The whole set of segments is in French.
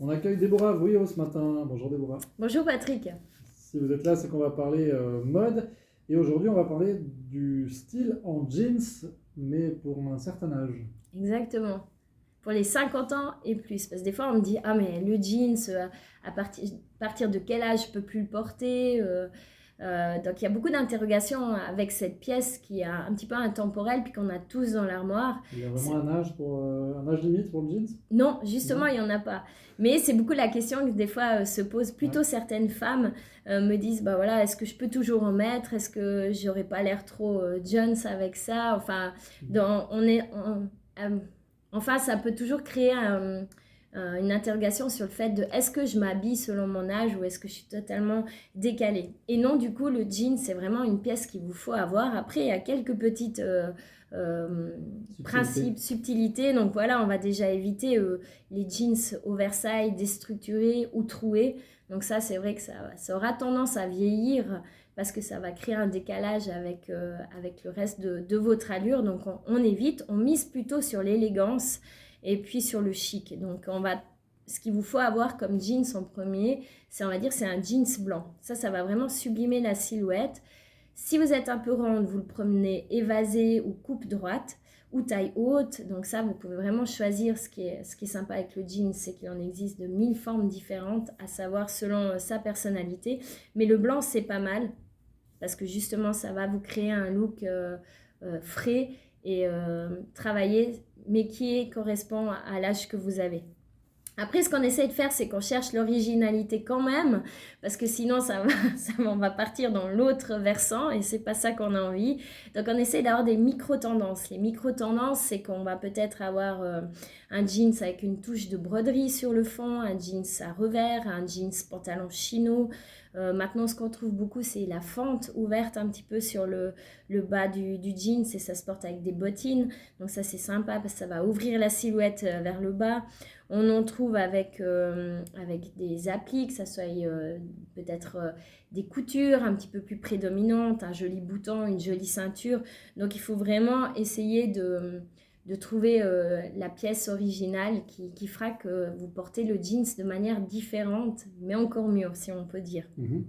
On accueille Déborah Vouillot ce matin. Bonjour Déborah. Bonjour Patrick. Si vous êtes là, c'est qu'on va parler mode. Et aujourd'hui, on va parler du style en jeans, mais pour un certain âge. Exactement. Pour les 50 ans et plus. Parce que des fois, on me dit, ah mais le jeans, à partir de quel âge je peux plus le porter donc il y a beaucoup d'interrogations avec cette pièce qui est un petit peu intemporelle, puis qu'on a tous dans l'armoire. Il y a vraiment un âge limite pour le jeans? Non, justement, Non. il n'y en a pas. Mais c'est beaucoup la question que des fois se posent plutôt Ouais. certaines femmes, me disent, bah voilà, est-ce que je peux toujours en mettre? Est-ce que j'aurais pas l'air trop Jones avec ça? Enfin, euh, enfin, ça peut toujours créer une interrogation sur le fait de est-ce que je m'habille selon mon âge ou est-ce que je suis totalement décalée? Et non, du coup, le jean, c'est vraiment une pièce qu'il vous faut avoir. Après, il y a quelques petites principes, subtilités. Donc voilà, on va déjà éviter les jeans oversize, déstructurés ou troués. Donc ça, c'est vrai que ça aura tendance à vieillir parce que ça va créer un décalage avec le reste de votre allure. Donc on évite, on mise plutôt sur l'élégance et puis sur le chic. Donc ce qu'il vous faut avoir comme jeans en premier, c'est un jeans blanc. Ça va vraiment sublimer la silhouette. Si vous êtes un peu ronde, vous le promenez évasé ou coupe droite ou taille haute. Donc ça, vous pouvez vraiment choisir ce qui est sympa avec le jean, c'est qu'il en existe de 1000 formes différentes, à savoir selon sa personnalité. Mais le blanc, c'est pas mal parce que justement, ça va vous créer un look frais et travaillé, mais qui correspond à l'âge que vous avez. Après, ce qu'on essaie de faire, c'est qu'on cherche l'originalité quand même, parce que sinon, on va partir dans l'autre versant, et c'est pas ça qu'on a envie. Donc, on essaie d'avoir des micro-tendances. Les micro-tendances, c'est qu'on va peut-être avoir un jeans avec une touche de broderie sur le fond, un jeans à revers, un jeans pantalon chino. Maintenant, ce qu'on trouve beaucoup, c'est la fente ouverte un petit peu sur le bas du jeans, et ça se porte avec des bottines. Donc ça, c'est sympa, parce que ça va ouvrir la silhouette vers le bas. On en trouve avec des applis, que ça soit peut-être des coutures un petit peu plus prédominantes, un joli bouton, une jolie ceinture. Donc il faut vraiment essayer de trouver la pièce originale qui fera que vous portez le jeans de manière différente, mais encore mieux, si on peut dire. Mhm.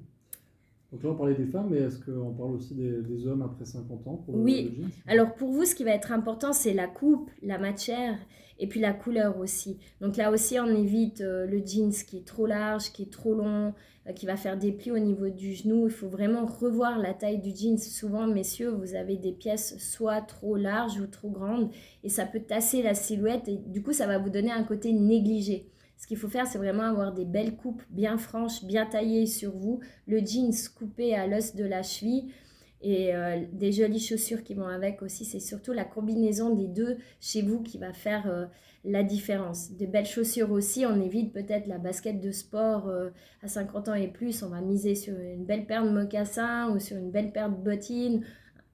Donc là, on parlait des femmes, mais est-ce qu'on parle aussi des hommes après 50 ans pour le Oui, jeans? alors pour vous, ce qui va être important, c'est la coupe, la matière et puis la couleur aussi. Donc là aussi, on évite le jeans qui est trop large, qui est trop long, qui va faire des plis au niveau du genou. Il faut vraiment revoir la taille du jeans. Souvent, messieurs, vous avez des pièces soit trop larges ou trop grandes et ça peut tasser la silhouette et du coup, ça va vous donner un côté négligé. Ce qu'il faut faire, c'est vraiment avoir des belles coupes bien franches, bien taillées sur vous, le jeans coupé à l'os de la cheville et des jolies chaussures qui vont avec aussi. C'est surtout la combinaison des deux chez vous qui va faire la différence. Des belles chaussures aussi, on évite peut-être la basket de sport à 50 ans et plus. On va miser sur une belle paire de mocassins ou sur une belle paire de bottines,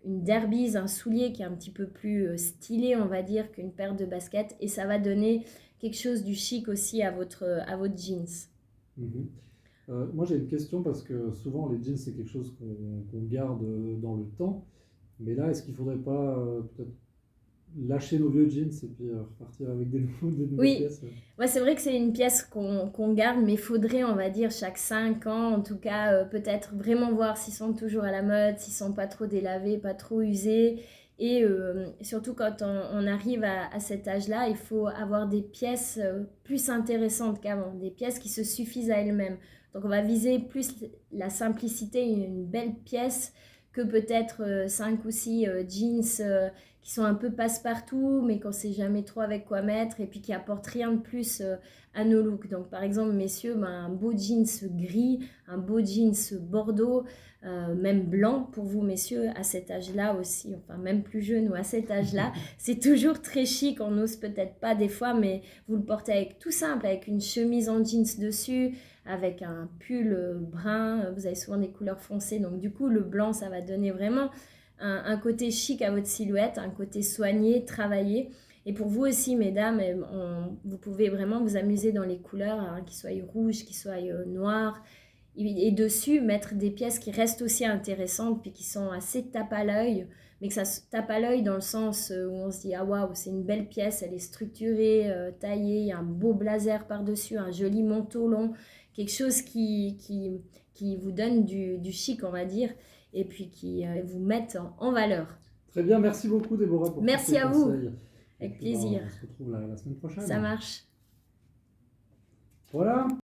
une derbies, un soulier qui est un petit peu plus stylé, on va dire, qu'une paire de baskets. Et ça va donner quelque chose du chic aussi à votre jeans. Mhm. Moi, j'ai une question parce que souvent, les jeans, c'est quelque chose qu'on garde dans le temps. Mais là, est-ce qu'il ne faudrait pas peut-être lâcher nos vieux jeans et puis repartir avec des nouvelles Oui, pièces? ouais, c'est vrai que c'est une pièce qu'on garde, mais il faudrait, on va dire, chaque 5 ans, en tout cas, peut-être vraiment voir s'ils sont toujours à la mode, s'ils sont pas trop délavés, pas trop usés. Et surtout quand on arrive à cet âge-là, il faut avoir des pièces plus intéressantes qu'avant, des pièces qui se suffisent à elles-mêmes. Donc on va viser plus la simplicité, une belle pièce que peut-être 5 ou 6 jeans qui sont un peu passe-partout, mais qu'on ne sait jamais trop avec quoi mettre, et puis qui apportent rien de plus à nos looks. Donc par exemple, messieurs, un beau jeans gris, un beau jeans bordeaux, même blanc pour vous, messieurs, à cet âge-là aussi, enfin même plus jeune ou à cet âge-là, c'est toujours très chic, on n'ose peut-être pas des fois, mais vous le portez avec tout simple, avec une chemise en jeans dessus, avec un pull brun, vous avez souvent des couleurs foncées, donc du coup le blanc, ça va donner vraiment un côté chic à votre silhouette, un côté soigné, travaillé. Et pour vous aussi, mesdames, vous pouvez vraiment vous amuser dans les couleurs, hein, qu'ils soient rouges, qu'ils soient noirs. Et dessus, mettre des pièces qui restent aussi intéressantes, puis qui sont assez tape à l'œil, mais que ça se tape à l'œil dans le sens où on se dit, ah waouh, c'est une belle pièce, elle est structurée, taillée, il y a un beau blazer par-dessus, un joli manteau long, quelque chose qui vous donne du chic, on va dire, et puis qui vous mette en valeur. Très bien, merci beaucoup Déborah pour Merci tous ces à vous. conseils. Avec Et puis, plaisir. on se retrouve la semaine prochaine. Ça marche. Voilà.